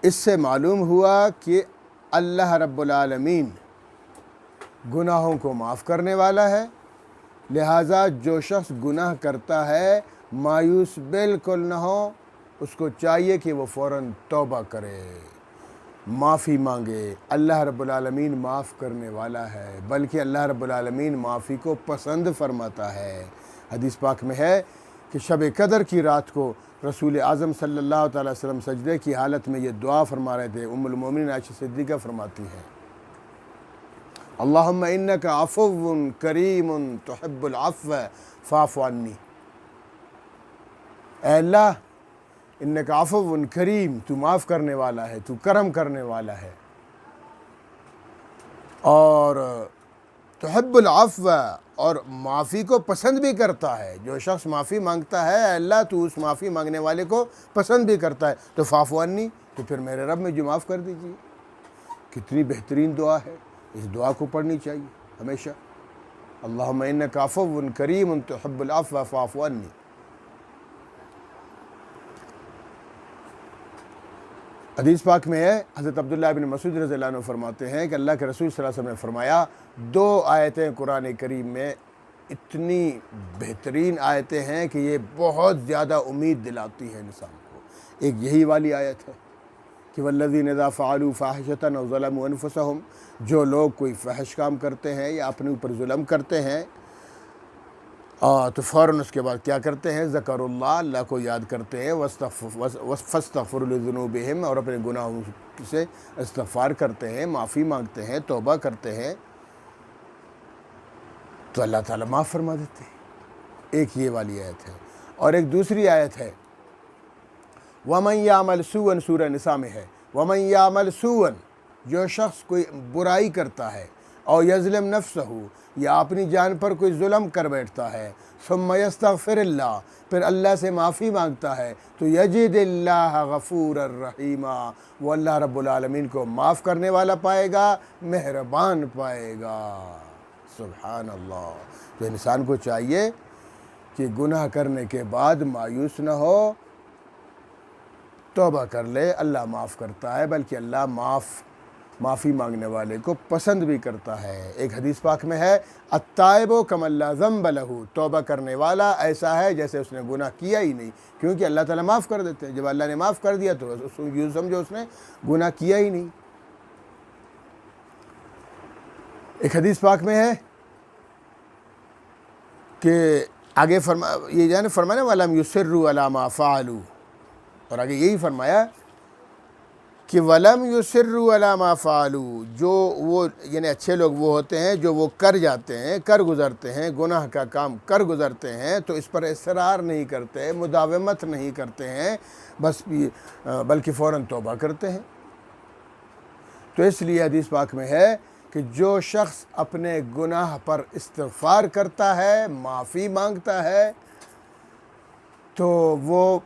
اس سے معلوم ہوا کہ اللہ رب العالمین گناہوں کو معاف کرنے والا ہے، لہٰذا جو شخص گناہ کرتا ہے مایوس بالکل نہ ہو، اس کو چاہیے کہ وہ فوراً توبہ کرے، معافی مانگے۔ اللہ رب العالمین معاف کرنے والا ہے، بلکہ اللہ رب العالمین معافی کو پسند فرماتا ہے۔ حدیث پاک میں ہے کہ شب قدر کی رات کو رسول اعظم صلی اللہ تعالی وسلم سجدے کی حالت میں یہ دعا فرما رہے تھے۔ ام المومنین عائشہ صدیقہ فرماتی ہیں، اللہم انک عفو کریم تحب العفو فاعف عنی۔ اے اللہ، انک عفو کریم، تو معاف کرنے والا ہے، تو کرم کرنے والا ہے، اور تحب العفو، اور معافی کو پسند بھی کرتا ہے۔ جو شخص معافی مانگتا ہے، اے اللہ تو اس معافی مانگنے والے کو پسند بھی کرتا ہے، تو فاعف عنی، تو پھر میرے رب مجھے معاف کر دیجیے۔ کتنی بہترین دعا ہے، اس دعا کو پڑھنی چاہیے ہمیشہ۔ اللہم انک عفو کریم تحب العفو فاعف عنی۔ حدیث پاک میں ہے، حضرت عبداللہ بن مسعود رضی اللہ عنہ فرماتے ہیں کہ اللہ کے رسول صلی اللہ علیہ وسلم نے فرمایا، دو آیتیں قرآن کریم میں اتنی بہترین آیتیں ہیں کہ یہ بہت زیادہ امید دلاتی ہیں انسان کو۔ ایک یہی والی آیت ہے کہ والذین اذا فعلوا فاحشۃ او ظلموا انفسهم، جو لوگ کوئی فحش کام کرتے ہیں یا اپنے اوپر ظلم کرتے ہیں تو فوراً اس کے بعد کیا کرتے ہیں؟ ذکر اللہ کو یاد کرتے ہیں، فاستغفروا لذنوبہم، اور اپنے گناہوں سے استغفار کرتے ہیں، معافی مانگتے ہیں، توبہ کرتے ہیں، تو اللہ تعالیٰ معاف فرما دیتے ہیں۔ ایک یہ والی آیت ہے، اور ایک دوسری آیت ہے وَمَنْ يَعْمَلْ سُوءًا، سورہ نساء میں ہے، وَمَنْ يَعْمَلْ سُوءًا، جو شخص کوئی برائی کرتا ہے، اور یظلم نفسہ، یا اپنی جان پر کوئی ظلم کر بیٹھتا ہے، ثم یستغفر اللہ، پھر اللہ سے معافی مانگتا ہے، تو یجد اللہ غفور الرحیمہ، وہ اللہ رب العالمین کو معاف کرنے والا پائے گا، مہربان پائے گا۔ سبحان اللہ۔ تو انسان کو چاہیے کہ گناہ کرنے کے بعد مایوس نہ ہو، توبہ کر لے، اللہ معاف کرتا ہے، بلکہ اللہ معافی مانگنے والے کو پسند بھی کرتا ہے۔ ایک حدیث پاک میں ہے، التائب کمن لا ذنب لہ، توبہ کرنے والا ایسا ہے جیسے اس نے گناہ کیا ہی نہیں، کیونکہ اللہ تعالیٰ معاف کر دیتے ہیں۔ جب اللہ نے معاف کر دیا تو یوں سمجھو اس نے گناہ کیا ہی نہیں۔ ایک حدیث پاک میں ہے کہ آگے یہ جانے فرمایا وَلَمْ يُصِرُّوا عَلَىٰ مَا فَعَلُوا، اور آگے یہی فرمایا کہ وَلَمْ يُصِرُّوا عَلَىٰ مَا فَعَلُوا، جو وہ یعنی اچھے لوگ وہ ہوتے ہیں جو وہ کر جاتے ہیں، کر گزرتے ہیں، گناہ کا کام کر گزرتے ہیں، تو اس پر اصرار نہیں کرتے، مداومت نہیں کرتے ہیں، بس بلکہ فوراً توبہ کرتے ہیں۔ تو اس لیے حدیث پاک میں ہے کہ جو شخص اپنے گناہ پر استغفار کرتا ہے، معافی مانگتا ہے، تو وہ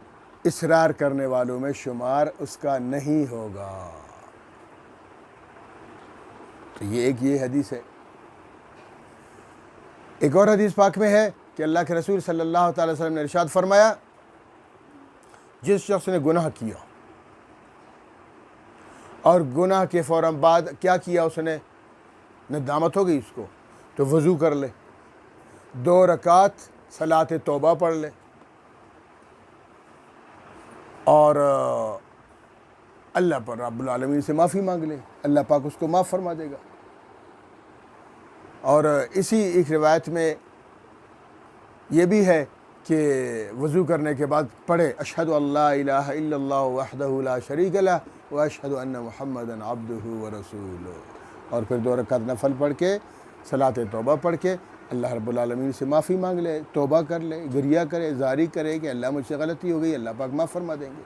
اصرار کرنے والوں میں شمار اس کا نہیں ہوگا۔ تو یہ حدیث ہے۔ ایک اور حدیث پاک میں ہے کہ اللہ کے رسول صلی اللہ تعالی وسلم نے ارشاد فرمایا، جس شخص نے گناہ کیا اور گناہ کے فوراً بعد کیا کیا، اس نے ندامت ہو گئی اس کو، تو وضو کر لے، 2 رکعت صلاۃ توبہ پڑھ لے، اور اللہ پر رب العالمین سے معافی مانگ لے، اللہ پاک اس کو معاف فرما دے گا۔ اور اسی ایک روایت میں یہ بھی ہے کہ وضو کرنے کے بعد پڑھے، اشہد ان لا الہ الا اللہ وحدہ لا شریک لہ واشہد ان محمدا عبدہ ورسولہ، اور پھر 2 رکعت نفل پڑھ کے صلاۃ توبہ پڑھ کے اللہ رب العالمین سے معافی مانگ لے، توبہ کر لے، گریہ کرے، زاری کرے کہ اللہ مجھ سے غلطی ہو گئی، اللہ پاک معاف فرما دیں گے۔